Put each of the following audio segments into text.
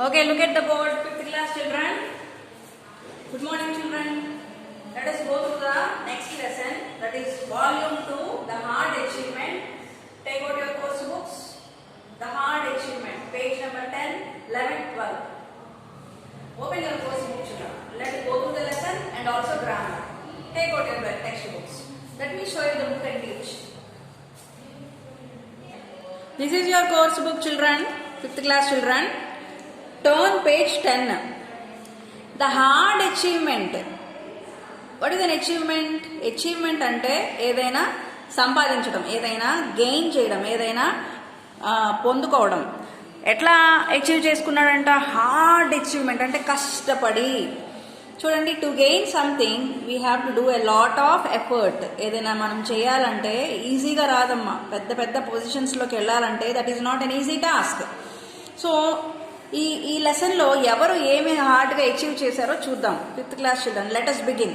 Okay, look at the board, 5th class children. Good morning, children. Let us go to the next lesson, that is volume 2, the hard achievement. Take out your course books. The hard achievement, page number 10, 11, 12. Open your course book, children. Let us go through the lesson and also grammar. Take out your textbooks. Let me show you the book and teach. This is your course book, children, 5th class children. Turn page 10. The hard achievement. What is an achievement? Achievement అంటే ఏదైనా సంపాదించడం, ఏదైనా gain చేయడం, ఏదైనా పొందుకోవడం. ఎట్లా achieve చేసుకున్నాడంట? Hard achievement అంటే కష్టపడి. చూడండి, to gain something we have to do a lot of effort. ఏదైనా మనం చేయాలంటే ఈజీగా రాదమ్మా. పెద్ద పెద్ద పొజిషన్స్లోకి వెళ్ళాలంటే that is not an easy task. So ఈ లెసన్లో ఎవరు ఏమి హార్డ్గా అచీవ్ చేశారో చూద్దాం. 5th class children, let us begin.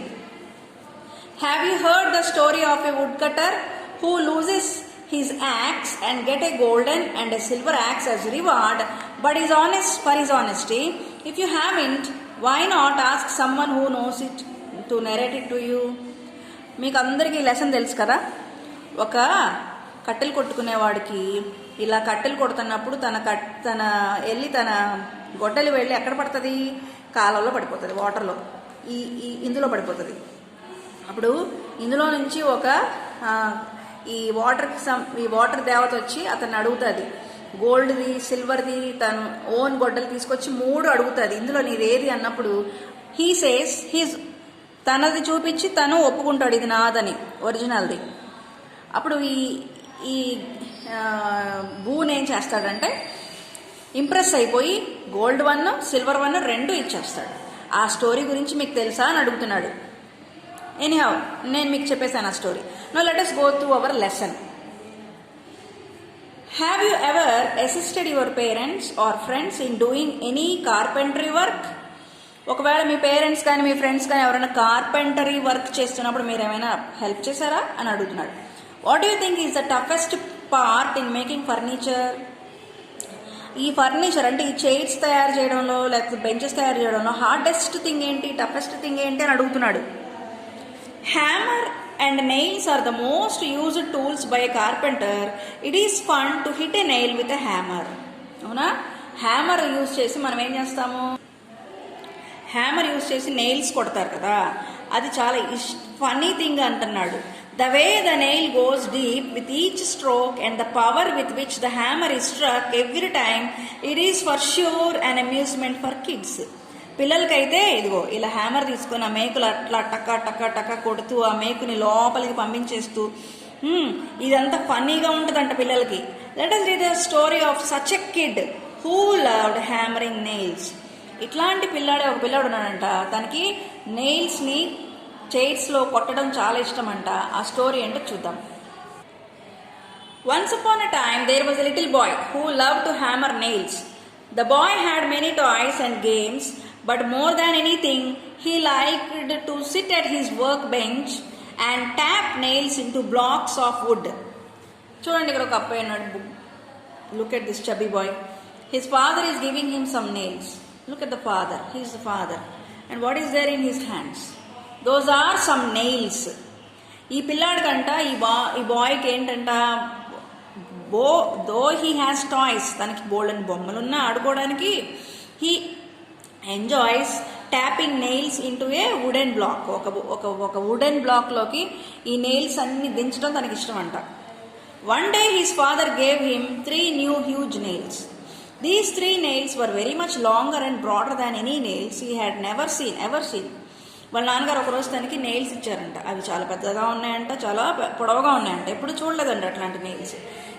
Have you heard the story of a woodcutter who loses his axe and get a golden and a silver axe as reward, but is honest for his honesty? If you haven't, why not ask someone who knows it to narrate it to you? మీకు అందరికీ lesson తెలుసు కదా. ఒక కట్టెలు కొట్టుకునేవాడికి ఇలా కట్టెలు కొడుతున్నప్పుడు తన గొడ్డలి వెళ్ళి ఎక్కడ పడుతుంది? కాలంలో పడిపోతుంది, వాటర్లో, ఇందులో పడిపోతుంది. అప్పుడు ఇందులో నుంచి ఈ వాటర్ దేవత వచ్చి అతన్ని అడుగుతుంది. గోల్డ్ది, సిల్వర్ది, తను ఓన్ గొడ్డలు తీసుకొచ్చి 3 అడుగుతుంది. ఇందులో నీదేది అన్నప్పుడు హీ సేస్ తనది చూపించి తను ఒప్పుకుంటాడు, ఇది నాదని, ఒరిజినల్ది. అప్పుడు ఈ బూన్ ఏం చేస్తాడంటే ఇంప్రెస్ అయిపోయి గోల్డ్ 1, సిల్వర్ 1 2 ఇచ్చేస్తాడు. ఆ స్టోరీ గురించి మీకు తెలుసా అని అడుగుతున్నాడు. ఎనీహౌ, నేను మీకు చెప్పేశాను ఆ story. Now let us go through our lesson. Have you ever assisted your parents or friends in doing any carpentry work? ఒకవేళ మీ పేరెంట్స్ కానీ మీ ఫ్రెండ్స్ కానీ ఎవరైనా కార్పెంటరీ వర్క్ చేస్తున్నప్పుడు మీరు ఏమైనా హెల్ప్ చేశారా అని అడుగుతున్నాడు. What do you think is the toughest part in making furniture? ఈ ఫర్నిచర్ అంటే ఈ చైర్స్ తయారు చేయడంలో లేకపోతే బెంచెస్ తయారు చేయడంలో హార్డెస్ట్ థింగ్ ఏంటి, టఫెస్ట్ థింగ్ ఏంటి అని అడుగుతున్నాడు. Hammer and nails are the most used tools by a carpenter. It is fun to hit a nail with a hammer. అవునా? హ్యామర్ యూజ్ చేసి మనం ఏం చేస్తాము? హ్యామర్ యూజ్ చేసి నెయిల్స్ కొడతారు కదా, అది చాలా ఫన్నీ థింగ్ అంటున్నాడు. The way the nail goes deep with each stroke and the power with which the hammer is struck every time, it is for sure an amusement for kids. పిల్లలకైతే ఇదిగో ఇలా hammer తీసుకొని ఆ మేకులు అట్లా టక్క టక్క టక్క కొడుతూ ఆ మేకుని లోపలికి పంపించేస్తూ ఇదంతా ఫన్నీగా ఉంటుందంట పిల్లలకి. Let us read the story of such a kid who loved hammering nails. ఇట్లాంటి ఒక పిల్లాడు ఉన్నాడంట, తనకి నెయిల్స్ని చైర్స్లో కొట్టడం చాలా ఇష్టం అంట. ఆ స్టోరీ ఏంటో చూద్దాం. Once upon a time there was a little boy who loved to hammer nails. The boy had many toys and games, but more than anything he liked to sit at his workbench and tap nails into blocks of wood. చూడండి, ఇక్కడ ఒక అబ్బాయి ఉన్నాడు. Look at this chubby boy. His father is giving him some nails. Look at the father. He is the father. And what is there in his hands? Those are some nails. ఈ పిల్లాడికంట ఈ బాయ్కి ఏంటంట, though he has toys, తనకి బోల్డెన్ బొమ్మలున్నా ఆడుకోవడానికి, he enjoys tapping nails into a wooden block. ఒక wooden బ్లాక్లోకి ఈ నెయిల్స్ అన్ని దించడం తనకి ఇష్టం అంట. One day his father gave him 3 new huge nails. These 3 nails were very much longer and broader than any nails he had ever seen. వాళ్ళ నాన్నగారు ఒకరోజు తనకి నెయిల్స్ ఇచ్చారంట. అవి చాలా పెద్దగా ఉన్నాయంట, చాలా పొడవుగా ఉన్నాయంట. ఎప్పుడు చూడలేదంట అట్లాంటి nails.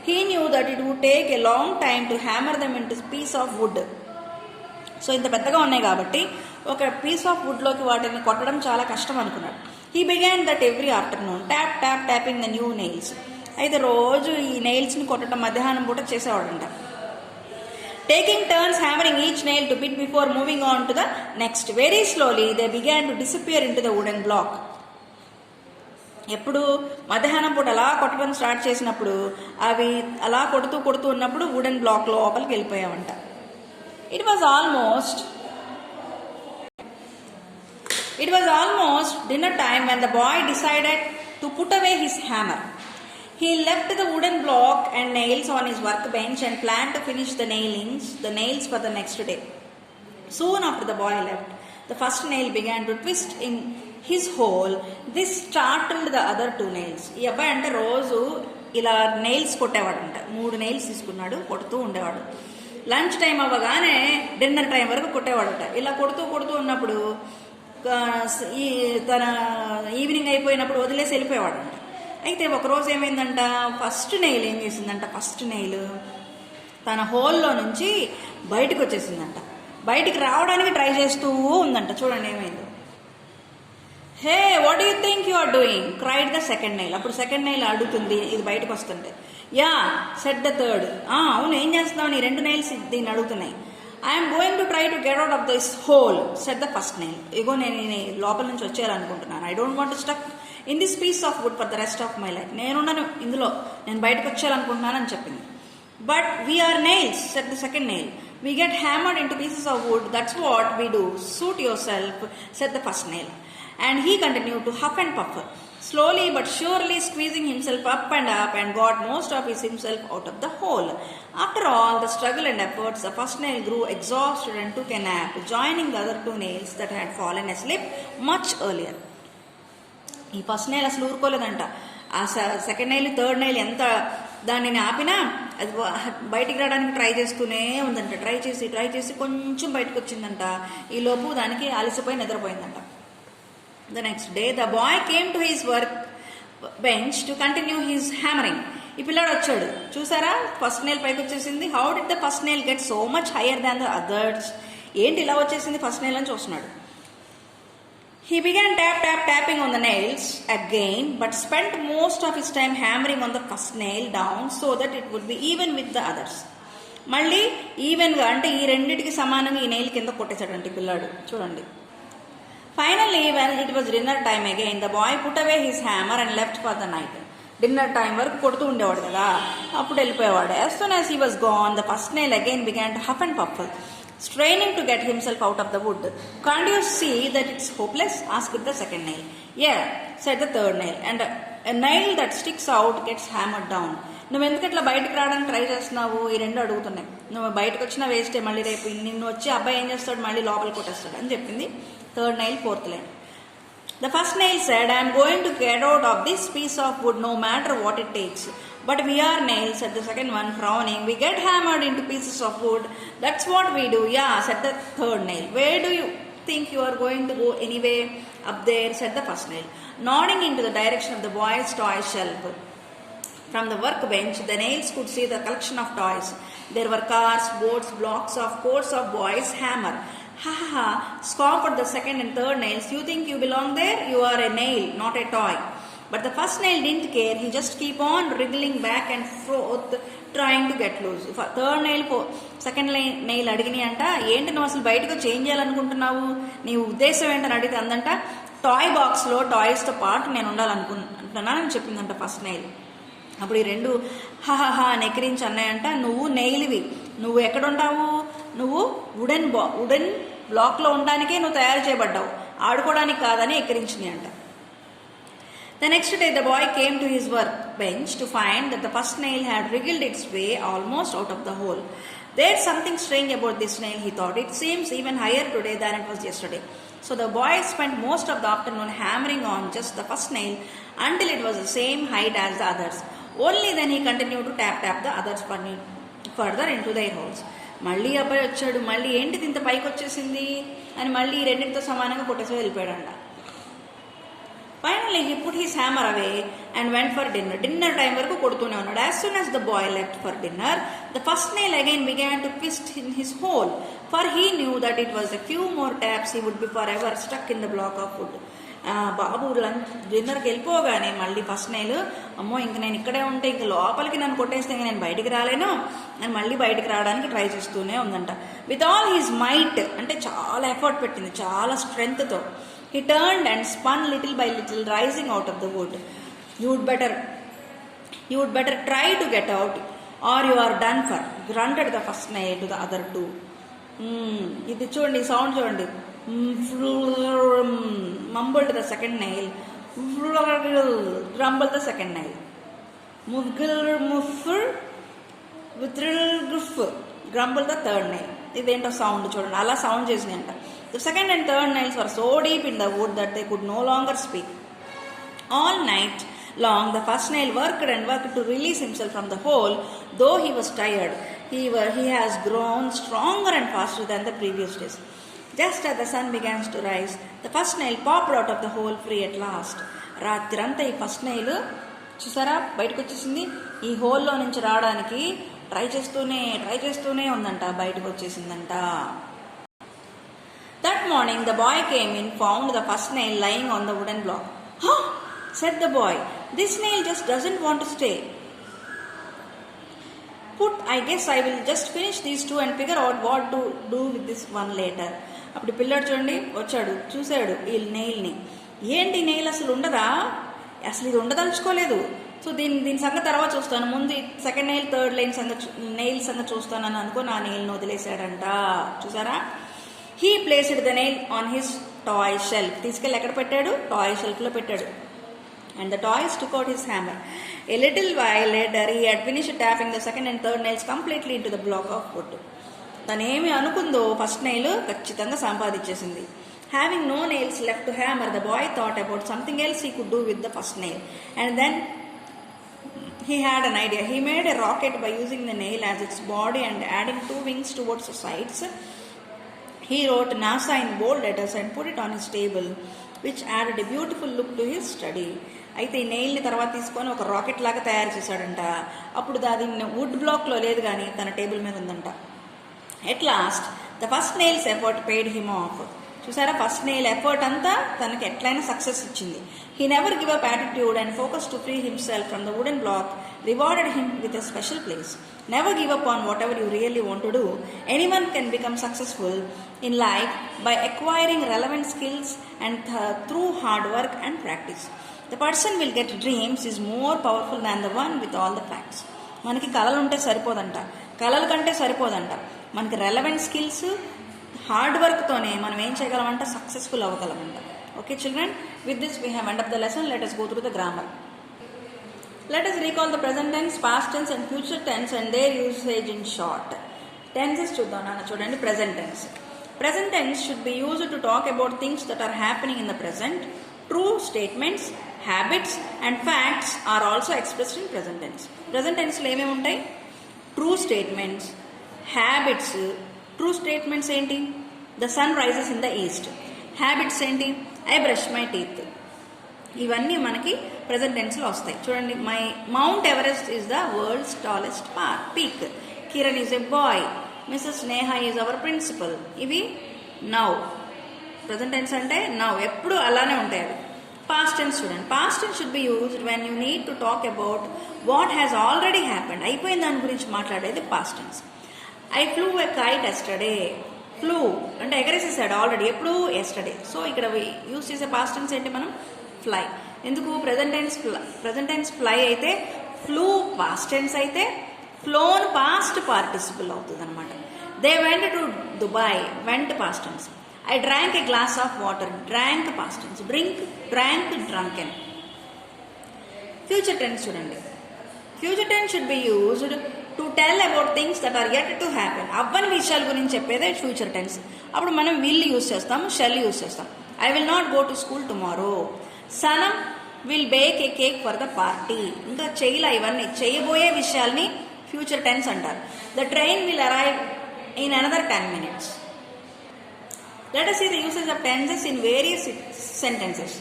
He knew that it would take a long time to hammer them into piece of wood. So ఇంత పెద్దగా ఉన్నాయి కాబట్టి ఒక పీస్ ఆఫ్ వుడ్లోకి వాటిని కొట్టడం చాలా కష్టం అనుకున్నాడు. He began that every afternoon tapping the new nails. అయితే రోజు ఈ నెయిల్స్ని కొట్టడం మధ్యాహ్నం పూట చేసేవాడంట. Taking turns hammering each nail to bit before moving on to the next. Very slowly they began to disappear into the wooden block. ఎప్పుడు మధ్యాహ్నం పూట అలా కొట్టడం స్టార్ట్ చేసినప్పుడు అవి అలా కొడుతూ ఉన్నప్పుడు వుడెన్ బ్లాక్ లోపలికి వెళ్ళిపోయామంట. It was almost dinner time when the boy decided to put away his hammer. He left the wooden block and nails on his workbench and planned to finish the nails for the next day. Soon after the boy left, the first nail began to twist in his hole. This startled the other two nails. ఈ అబ్బాయి అంటే రోజు ఇలా nails కొట్టేవాడంట. 3 nails తీసుకున్నాడు, కొడుతూ ఉండేవాడు. Lunch time అవ్వగానే dinner time వరకు కొట్టేవాడట. ఇలా కొడుతూ ఉన్నప్పుడు తన ఈవినింగ్ అయిపోయినప్పుడు వదిలేసి వెళ్ళిపోయేవాడంట. అయితే ఒకరోజు ఏమైందంట, ఫస్ట్ నెయిల్ ఏం చేసిందంట, ఫస్ట్ నెయిల్ తన హోల్లో నుంచి బయటకు వచ్చేసిందంట. బయటికి రావడానికి ట్రై చేస్తూ ఉందంట. చూడండి ఏమైందో. Hey what you think you are doing cried the second nail. అప్పుడు సెకండ్ నెయిల్ అడుగుతుంది ఇది బయటకు వస్తుంటే. Yeah set the third. అవును ఏం చేస్తున్నావు, నీ 2 నెయిల్స్ దీన్ని అడుగుతున్నాయి. I'm going to try to get out of this hole set the first nail. ఇగో నేను లోపల నుంచి వచ్చేయాలనుకుంటున్నాను. I don't want to stuck in this piece of wood for the rest of my life. నేనున్నాను ఇందులో, నేను బయటకు వచ్చేయాలనుకుంటున్నాను అని చెప్పింది. But we are nails set the second nail. We get hammered into pieces of wood. That's what we do. Suit yourself, said the first nail. And he continued to huff and puff, slowly but surely squeezing himself up and got most of himself out of the hole. After all the struggle and efforts, the first nail grew exhausted and took a nap, joining the other 2 nails that had fallen asleep much earlier. ఈ first nail అసలు ఊరుకోలేదంట. ఆ second nail third nail ఎంత దానిని ఆపినా అది బయటికి రావడానికి try చేస్తూనే ఉందంట. ట్రై చేసి కొంచెం బయటకు వచ్చిందంట. ఈ లోపు దానికి అలసిపోయి నిద్రపోయిందంట. The next day the boy came to his work bench to continue his hammering. ఈ పిల్లాడు వచ్చాడు, చూసారా ఫస్ట్ నెయిల్ పైకి వచ్చేసింది. How did the first nail get so much higher than the others. ఏంటి ఇలా వచ్చేసింది ఫస్ట్ నెయిల్ అని చూస్తున్నాడు. He began tapping on the nails again, but spent most of his time hammering on the first nail down so that it would be even with the others. మళ్ళీ ఈవెన్గా అంటే ఈ రెండింటికి సమానంగా ఈ నెయిల్ కింద కొట్టేశాడంటే పిల్లాడు. చూడండి. Finally, when it was dinner time again, the boy put away his hammer and left for the night. Dinner time వరకు కొడుతూ ఉండేవాడు కదా, అప్పుడు వెళ్ళిపోయేవాడు. As soon as he was gone, the first nail again began to huff and puff, straining to get himself out of the wood. Can't you see that it's hopeless? Asked the second nail. Yeah, said the third nail. And a nail that sticks out gets hammered down. నువ్వు ఎందుకు ఇట్లా బయటకు రావడానికి try చేస్తున్నావు? ఈ 2 అడుగుతున్నాయి. నువ్వు బయటకు వచ్చినా వేస్టే, మళ్ళీ రేపు నిన్ను వచ్చి అబ్బాయి ఏం చేస్తాడు, మళ్ళీ లోపల కొట్టేస్తాడు అని చెప్పింది third nail fourth line. The first nail said, I am going to get out of this piece of wood no matter what it takes. But we are nails, said the second one, frowning. We get hammered into pieces of wood. That's what we do. Yeah, said the third nail. Where do you think you are going to go anyway? Up there, said the first nail, nodding into the direction of the boy's toy shelf. From the workbench, the nails could see the collection of toys. There were cars, boats, blocks of course of boys' hammer. Ha ha ha, scoffed the second and third nails. You think you belong there? You are a nail, not a toy. But the first nail didn't care. He just keep on wriggling back and forth, trying to get loose. Third nail second nail అడిగినాయి అంట, ఏంటి నువ్వు అసలు బయటకు change చేయాలనుకుంటున్నావు, నీ ఉద్దేశం ఏంటని అడిగితే అందంట, టాయ్ బాక్స్లో టాయ్స్తో పాటు నేను ఉండాలనుకుంటున్నానని చెప్పిందంట ఫస్ట్ నెయిల్. అప్పుడు ఈ 2 హహహా నెక్కిరించి అన్నాయంట, నువ్వు నెయిల్వి, నువ్వు ఎక్కడుంటావు, నువ్వు వుడెన్ బ్లాక్లో ఉండడానికే నువ్వు తయారు చేయబడ్డావు, ఆడుకోవడానికి కాదని ఎక్కిరించింది అంట. The next day the boy came to his workbench to find that the first nail had wriggled its way almost out of the hole. There's something strange about this nail, he thought. It seems even higher today than it was yesterday. So the boy spent most of the afternoon hammering on just the first nail until it was the same height as the others. Only then he continued to tap the others further into their holes. మళ్ళీ అబ్బాయి వచ్చాడు, మళ్ళీ ఏంటిది ఇంత పైకి వచ్చేసింది అని మళ్ళీ 2తో సమానంగా కొట్టేసి వెళ్ళిపోయాడంట. Finally, he put his hammer away and went for dinner. Dinner time వరకు కొడుతూనే ఉన్నాడు. As soon as the boy left for dinner, the first nail again began to twist in his hole, for he knew that it was a few more taps he would be forever stuck in the block of wood. బాబు డిన్నర్కి వెళ్ళిపోగానే మళ్ళీ first nail, అమ్మో ఇంక నేను ఇక్కడే ఉంటే ఇంక లోపలికి నన్ను కొట్టేస్తే ఇంక నేను బయటికి రాలేను అని మళ్ళీ బయటికి రావడానికి ట్రై చేస్తూనే ఉందంట. విత్ ఆల్ హిజ్ మైట్, అంటే చాలా ఎఫర్ట్ పెట్టింది, చాలా స్ట్రెంగ్త్తో. He turned and spun little by little, rising out of the wood. You would better try to get out or you are done for, grunted the first nail to the other 2. ఇది చూడండి, sound చూడండి. Mumbled the second nail. Grumbled the second nail. Muffle with grumbled the third nail. ఇదేంటో sound చూడండి, అలా sound చేసింది అంట. The second and third nails were so deep in the wood that they could no longer speak. All night long the first nail worked and worked to release himself from the hole. Though he was tired, he has grown stronger and faster than the previous days. Just as the sun begins to rise, the first nail popped out of the hole free at last. రాత్రంతా ఈ first nail చూసారా బయటకు వచ్చేసింది. ఈ హోల్లో నుంచి రావడానికి try చేస్తూనే ఉందంట, బయటకు వచ్చేసిందంట. That morning the boy came in, found the first nail lying on the wooden block. "Huh," said the boy, "this nail just doesn't want to stay. I guess I will just finish these two and figure out what to do with this one later." అప్పుడు పిల్లాడు చూడండి వచ్చాడు, చూశాడు ఈ నెయిల్ని. ఏంటి nail అసలు ఉండదా, అసలు ఇది ఉండదలుచుకోలేదు. సో దీని సంగతి తర్వాత చూస్తాను, ముందు సెకండ్ నెయిల్ థర్డ్ నెయిల్ సంగతి చూస్తానని అనుకుని ఆ నెయిల్ని వదిలేశాడంట. చూసారా, he placed the nail on his toy shelf. తీసుకెళ్ళి ఎక్కడ పెట్టాడు, టాయ్ షెల్ఫ్లో పెట్టాడు. And the toys took out his hammer. A little while later he had finished tapping the second and third nails completely into the block of wood. తనేమి అనుకుందో first nail ఖచ్చితంగా సంపాదించేసింది. Having no nails left to hammer, the boy thought about something else he could do with the first nail. And then he had an idea. He made a rocket by using the nail as its body and adding two wings towards the sides. He wrote NASA in bold letters and put it on his table, which added a beautiful look to his study. అయితే ఈ నెయిల్ని తర్వాత తీసుకొని ఒక rocket లాగా తయారు చేశాడంట. అప్పుడు అది వుడ్ బ్లాక్లో లేదు కానీ తన టేబుల్ మీద ఉందంట. At last the first nails effort paid him off. చూసారా, ఫస్ట్ నెయిల్ ఎఫర్ట్ అంతా తనకి ఎట్లయినా సక్సెస్ ఇచ్చింది. He never give up attitude and focus to free himself from the wooden block rewarded him with a special place. Never give up on whatever you really want to do. Anyone can become successful in life by acquiring relevant skills and through hard work and practice. The person will get dreams is more powerful than the one with all the facts. మనకి కళలు ఉంటే సరిపోదంట, కళల కంటే సరిపోదంట. మనకి relevant skills hard వర్క్తోనే మనం ఏం చేయగలమంట, సక్సెస్ఫుల్ అవ్వగలమంట. Okay children, with this we have end up the lesson. Let us go through the grammar. Let us recall the present tense, past tense and future tense and their usage in short. Tenses చూద్దాం నాన్న. చూడండి, present tense. Present tense should be used to talk about things that are happening in the present. True statements, habits and facts are also expressed in present tense. Present tense లో ఏమేమి ఉంటాయి? True statements, habits. True statements ఏంటి? The sun rises in the east. Habits ఏంటి? I brush my teeth. ఇవన్నీ మనకి present టెన్స్లో వస్తాయి. చూడండి, my Mount Everest is the world's tallest peak. Kiran is a boy. Mrs Neha is our principal. ఇవి now. Present tense అంటే now, ఎప్పుడు అలానే ఉంటాయి అవి. పాస్ట్ టెన్స్ చూడండి, past tense should be used when you need to talk about what has already happened. అయిపోయిన దాని గురించి మాట్లాడేది past tense. I flew a kite yesterday. Flew అంటే ఎగరేసేసాడు ఆల్రెడీ, ఎప్పుడు? ఎస్టర్డే. సో ఇక్కడ యూజ్ చేసే పాస్ట్ టెన్స్ ఏంటి మనం? ఫ్లై. ఎందుకు? ప్రెజెంట్ టెన్స్ ఫ్లై అయితే, ఫ్లూ పాస్ట్ టెన్స్ అయితే, ఫ్లోన్ పాస్ట్ పార్టిసిపుల్ అవుతుంది అనమాట. They went to Dubai, went past tense. I drank a glass of water, drank past tense. Drink, drank, drunken. Future tense చూడండి, future tense should be used to tell about things that are yet to happen. అవ్వని విషయాల గురించి చెప్పేదే future tense. అప్పుడు మనం will use చేస్తాం, shall use చేస్తాం. I will not go to school tomorrow. Sanam will bake a cake for the party. ఇంకా చేయలా, ఇవన్నీ చేయబోయే విషయాల్ని ఫ్యూచర్ టెన్స్ అంటారు. The train will arrive in another 10 minutes. Let us see the usage of tenses in various sentences.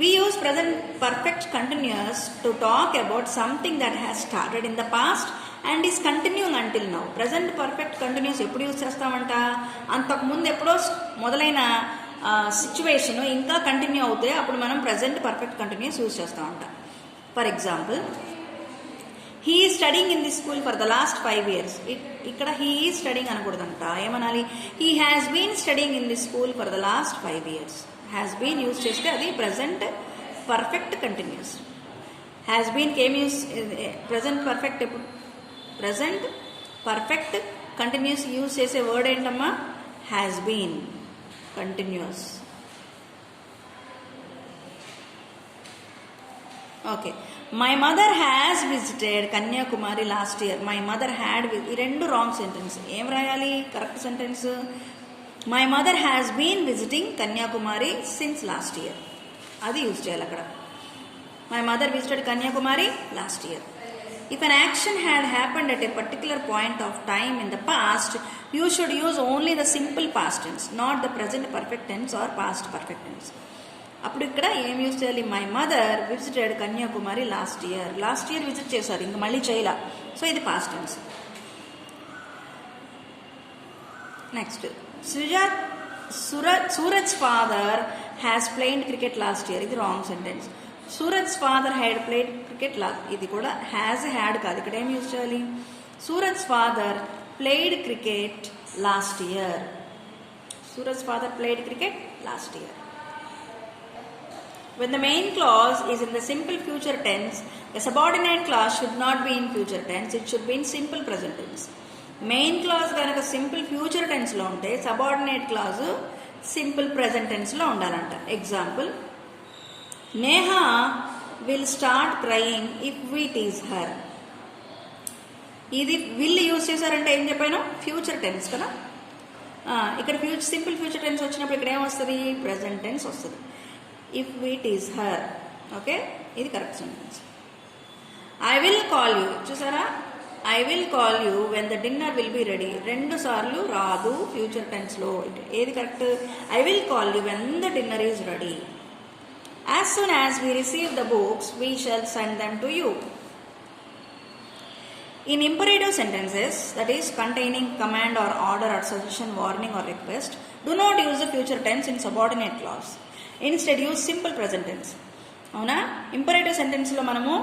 We use present perfect continuous to talk about something that has started in the past and is continuing until now. Present perfect continuous ఎప్పుడు యూజ్ చేస్తామంట? అంతకుముందు ఎప్పుడో మొదలైన situation ఇంకా continue అవుతాయి, అప్పుడు మనం ప్రజెంట్ పర్ఫెక్ట్ కంటిన్యూస్ యూజ్ చేస్తామంట. For example, he is studying in the school for the last 5 years. ఇక్కడ హీ ఈజ్ స్టడీయింగ్ అనకూడదంట, ఏమనాలి? He has been studying in the school for the last 5 years. Has been use చేస్తే అది present perfect continuous. Has been came use. Present perfect ఎప్పుడు? Present perfect continuous use చేసే word ఏంటమ్మా? Has been. Continuous. Okay. My mother has visited Kanyakumari last year. My mother had, ఈ రెండు wrong sentence. ఏం రాయాలి correct sentence? My mother has been visiting Kanyakumari since last year, అది use చేయాలి అక్కడ. My mother visited Kanyakumari last year. If an action had happened at a particular point of time in the past, you should use only the simple past tense, not the present perfect tense or past perfect tense. అప్పుడు ఇక్కడ ఏం use చేయాలి? My mother visited Kanyakumari last year. Last year visit చేశారు, ఇంకా మళ్ళీ చేయాల, so ఇది past tense. Next, Suraj father has played cricket last year. ఇది wrong sentence. Suraj father had played cricket ఇది కూడా హ్యాజ్ హ్యాడ్ కాదు, ఇక్కడ ఏం యూజ్ చేయాలి? Suraj father played cricket last year. Suraj father played cricket last year. When the main clause is in the simple future tense, a subordinate clause should not be in future tense, it should be in simple present tense. Main clause కనుక simple future టెన్స్లో ఉంటే subordinate clause simple present టెన్స్లో ఉండాలంట. Example, Neha will start crying if we tease her. ఇది will use చేశారంటే ఏం చెప్పాను? Future tense కదా. ఇక్కడ సింపుల్ ఫ్యూచర్ టెన్స్ వచ్చినప్పుడు ఇక్కడ ఏమొస్తుంది? ప్రెజెంట్ టెన్స్ వస్తుంది. If we tease her. Okay, ఇది correct sentence. I will call you, చూసారా? I will call you when the dinner will be ready. 2 సార్లు రాదు ఫ్యూచర్ టెన్స్లో. ఏది correct? I will call you when the dinner is ready. As soon as we receive the books, we shall send them to you. In imperative sentences, that is containing command or order or suggestion, warning or request, do not use the future tense in subordinate clause. Instead, use simple present tense. అవునా? Imperative సెంటెన్స్లో మనము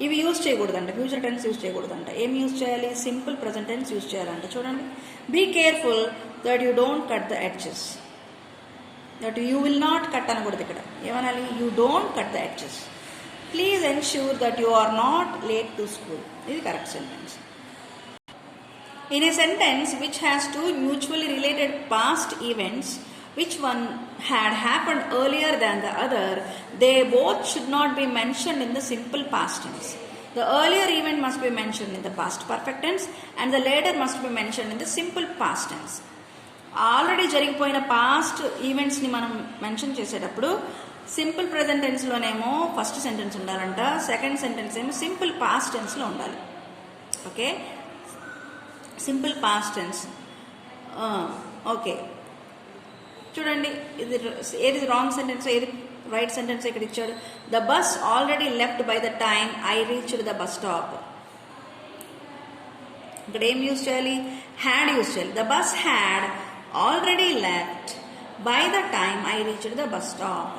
ఇవి use చేయకూడదంట, future tense use చేయకూడదంట. ఏం use చేయాలి? Simple present tense use చేయాలంట. చూడండి, be careful that you don't cut the edges. That you will not cut అనకూడదు, ఇక్కడ ఏమనాలి? You don't cut the edges. Please ensure that you are not late to school. ఇది correct sentence. In a sentence which has two mutually related past events, which one had happened earlier than the other, they both should not be mentioned in the simple past tense. The earlier event must be mentioned in the past perfect tense and the later must be mentioned in the simple past tense. Already జరిగిపోయిన past ఈవెంట్స్ని మనం mention చేసేటప్పుడు simple present టెన్స్లోనేమో first sentence ఉండాలంట, second sentence ఏమో simple past టెన్స్లో ఉండాలి. Okay, simple past tense. Okay, చూడండి, ఇది ఏది రాంగ్ సెంటెన్స్, ఏది రైట్ సెంటెన్స్ ఇక్కడ ఇచ్చాడు? The bus already left by the time I reached the bus stop. ఇక్కడ ఏం యూజ్ చేయాలి? హ్యాడ్ యూజ్ చేయాలి. The bus had already left by the time I reached the bus stop.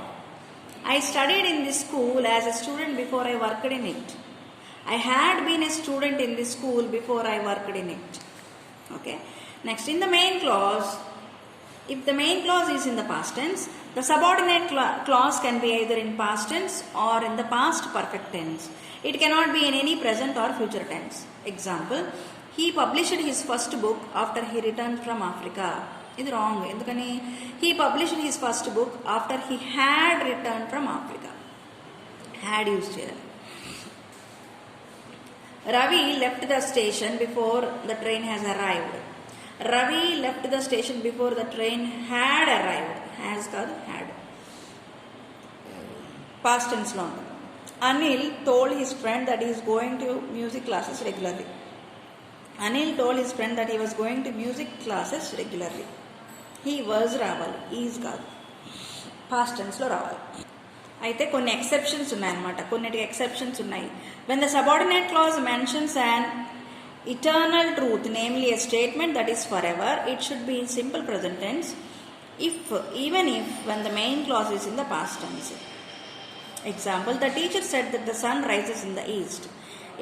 I studied in this school as a student before I worked in it. I had been a student in this school before I worked in it. Okay, next, in the main clause, if the main clause is in the past tense, the subordinate clause can be either in past tense or in the past perfect tense. It cannot be in any present or future tense. Example, he published his first book after he returned from Africa. ఇది wrong. ఎందుకని? He published his first book after he had return from Africa. Had use చేయాలి. Ravi left the station before the train has arrived. Ravi left the station before the train had arrived. Has కాదు, had. Past టెన్స్లో ఉంటుంది. Anil told his friend that is going to music classes regularly. Anil told his friend that he was going to music classes regularly. He was రావాలి, is కాదు, past టెన్స్లో రావాలి. అయితే కొన్ని exceptions ఉన్నాయన్నమాట, కొన్నిటికి ఎక్సెప్షన్స్ ఉన్నాయి. When the subordinate clause mentions an eternal truth, namely a statement that is forever, it should be in simple present tense, even if when the main clause is in the past tense. Example, the teacher said that the sun rises in the east.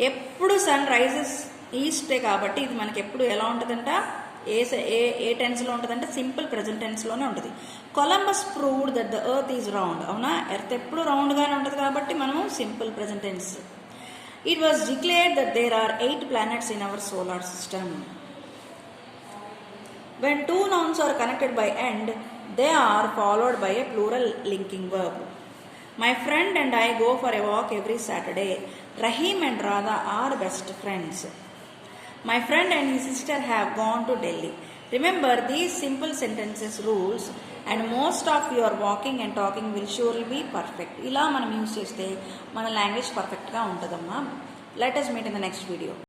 ఎప్పుడు sun rises ఈస్టే కాబట్టి ఇది మనకి ఎప్పుడు ఎలా ఉంటుందంట? ఏ టెన్స్లో ఉంటుందంటే simple present టెన్స్లోనే ఉంటుంది. Columbus proved that the earth is round. అవునా? ఎర్త్ ఎప్పుడు రౌండ్గానే ఉంటుంది కాబట్టి మనము simple present tense. It was declared that there are 8 planets in our solar system. When two nouns are connected by end, they are followed by a plural linking verb. My friend and I go for a walk every Saturday. Rahim and Radha are best friends. My friend and his sister have gone to Delhi. Remember these simple sentences rules and most of your walking and talking will surely be perfect. ఇలా మనం use చేస్తే మన language పర్ఫెక్ట్గా ఉంటుందమ్మా. Let us meet in the next video.